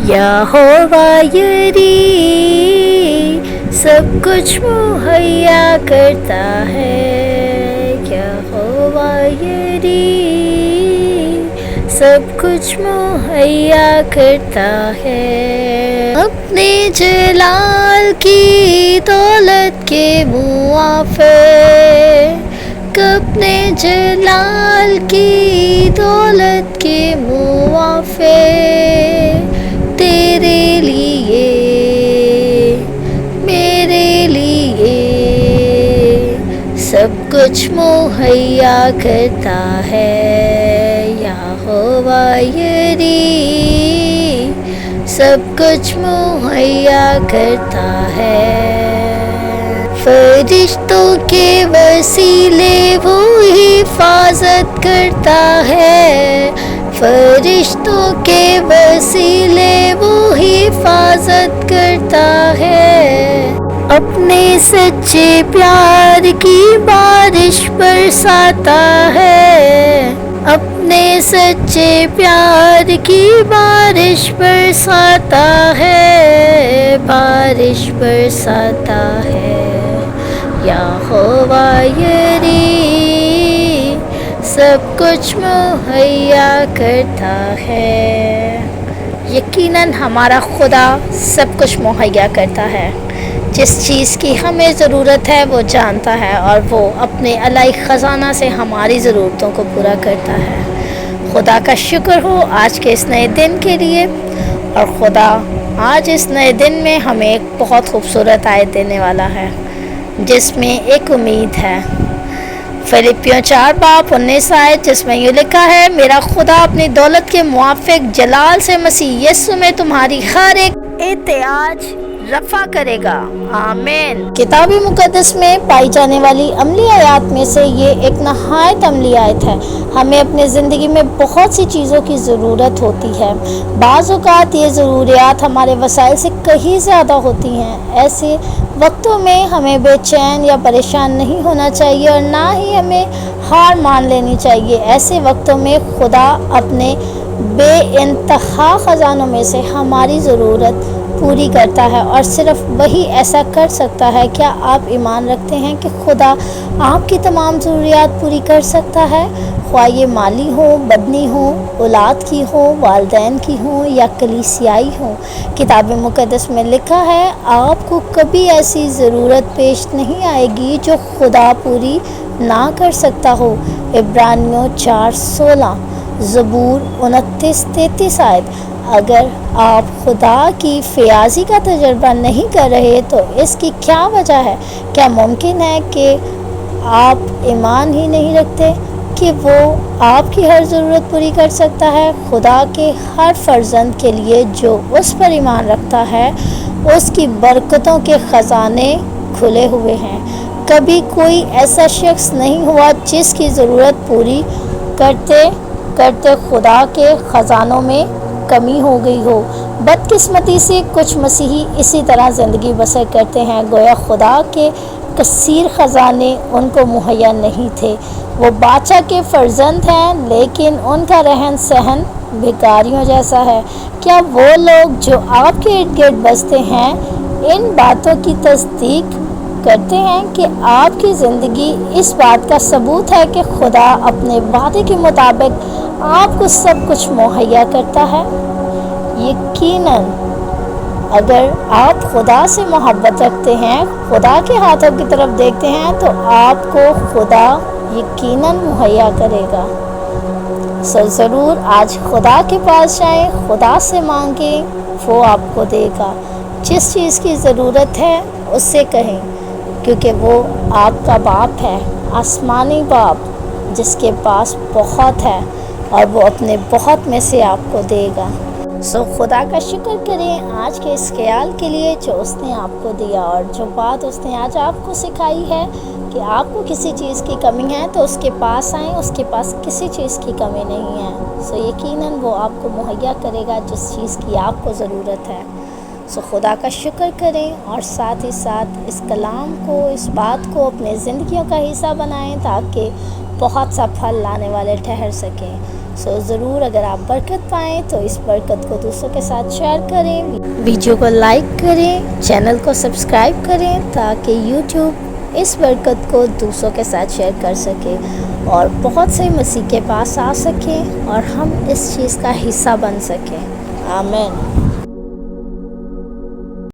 یہوہ یری سب کچھ مہیا کرتا ہے، یہوہ یری سب کچھ مہیا کرتا ہے، اپنے جلال کی دولت کے موافق، اپنے جلال کی دولت کے موافق تیرے لیے میرے لیے سب کچھ مہیا کرتا ہے، یہوہ یری سب کچھ مہیا کرتا ہے، فرشتوں کے وسیلے وہ حفاظت کرتا ہے، فرشتوں کے وسیلے وہ حفاظت کرتا ہے، اپنے سچے پیار کی بارش برساتا ہے، اپنے سچے پیار کی بارش برساتا ہے، بارش برساتا ہے، یہوہ یری سب کچھ مہیا کرتا ہے۔ یقیناً ہمارا خدا سب کچھ مہیا کرتا ہے، جس چیز کی ہمیں ضرورت ہے وہ جانتا ہے، اور وہ اپنے الہی خزانہ سے ہماری ضرورتوں کو پورا کرتا ہے۔ خدا کا شکر ہو آج کے اس نئے دن کے لیے، اور خدا آج اس نئے دن میں ہمیں ایک بہت خوبصورت آیت دینے والا ہے جس میں ایک امید ہے۔ فلپیوں 4:19 آیت، جس میں یہ لکھا ہے، میرا خدا اپنی دولت کے موافق جلال سے مسیح یسوع میں تمہاری ہر ایک احتیاج رفع کرے گا، آمین۔ کتاب مقدس میں پائی جانے والی عملی آیات میں سے یہ ایک نہایت عملی آیت ہے۔ ہمیں اپنے زندگی میں بہت سی چیزوں کی ضرورت ہوتی ہے، بعض اوقات یہ ضروریات ہمارے وسائل سے کہیں زیادہ ہوتی ہیں۔ ایسے وقتوں میں ہمیں بے چین یا پریشان نہیں ہونا چاہیے، اور نہ ہی ہمیں ہار مان لینی چاہیے۔ ایسے وقتوں میں خدا اپنے بے انتہا خزانوں میں سے ہماری ضرورت پوری کرتا ہے، اور صرف وہی ایسا کر سکتا ہے۔ کیا آپ ایمان رکھتے ہیں کہ خدا آپ کی تمام ضروریات پوری کر سکتا ہے، خواہ یہ مالی ہوں، بدنی ہوں، اولاد کی ہوں، والدین کی ہوں یا کلیسیائی ہوں؟ کتاب مقدس میں لکھا ہے، آپ کو کبھی ایسی ضرورت پیش نہیں آئے گی جو خدا پوری نہ کر سکتا ہو۔ عبرانیوں 4:16، زبور 29:33 آیت۔ اگر آپ خدا کی فیاضی کا تجربہ نہیں کر رہے تو اس کی کیا وجہ ہے؟ کیا ممکن ہے کہ آپ ایمان ہی نہیں رکھتے کہ وہ آپ کی ہر ضرورت پوری کر سکتا ہے؟ خدا کے ہر فرزند کے لیے جو اس پر ایمان رکھتا ہے، اس کی برکتوں کے خزانے کھلے ہوئے ہیں۔ کبھی کوئی ایسا شخص نہیں ہوا جس کی ضرورت پوری کرتے کرتے خدا کے خزانوں میں کمی ہو گئی ہو۔ بدقسمتی سے کچھ مسیحی اسی طرح زندگی بسر کرتے ہیں، گویا خدا کے کثیر خزانے ان کو مہیا نہیں تھے۔ وہ بادشاہ کے فرزند ہیں، لیکن ان کا رہن سہن بھکاریوں جیسا ہے۔ کیا وہ لوگ جو آپ کے ارد گرد بستے ہیں ان باتوں کی تصدیق کرتے ہیں کہ آپ کی زندگی اس بات کا ثبوت ہے کہ خدا اپنے وعدے کے مطابق آپ کو سب کچھ مہیا کرتا ہے؟ یقیناً اگر آپ خدا سے محبت رکھتے ہیں، خدا کے ہاتھوں کی طرف دیکھتے ہیں، تو آپ کو خدا یقیناً مہیا کرے گا۔ ضرور آج خدا کے پاس جائیں، خدا سے مانگیں، وہ آپ کو دے گا۔ جس چیز کی ضرورت ہے اس سے کہیں، کیونکہ وہ آپ کا باپ ہے، آسمانی باپ، جس کے پاس بہت ہے، اور وہ اپنے بہت میں سے آپ کو دے گا۔ خدا کا شکر کریں آج کے اس خیال کے لیے جو اس نے آپ کو دیا، اور جو بات اس نے آج آپ کو سکھائی ہے کہ آپ کو کسی چیز کی کمی ہے تو اس کے پاس آئیں، اس کے پاس کسی چیز کی کمی نہیں ہے۔ یقیناً وہ آپ کو مہیا کرے گا جس چیز کی آپ کو ضرورت ہے۔ خدا کا شکر کریں، اور ساتھ ہی ساتھ اس کلام کو، اس بات کو اپنے زندگیوں کا حصہ بنائیں تاکہ بہت سا پھل لانے والے ٹھہر سکیں۔ سو ضرور اگر آپ برکت پائیں تو اس برکت کو دوسروں کے ساتھ شیئر کریں، ویڈیو کو لائک کریں، چینل کو سبسکرائب کریں تاکہ یوٹیوب اس برکت کو دوسروں کے ساتھ شیئر کر سکے اور بہت سے مسیح کے پاس آ سکیں اور ہم اس چیز کا حصہ بن سکیں۔ آمین۔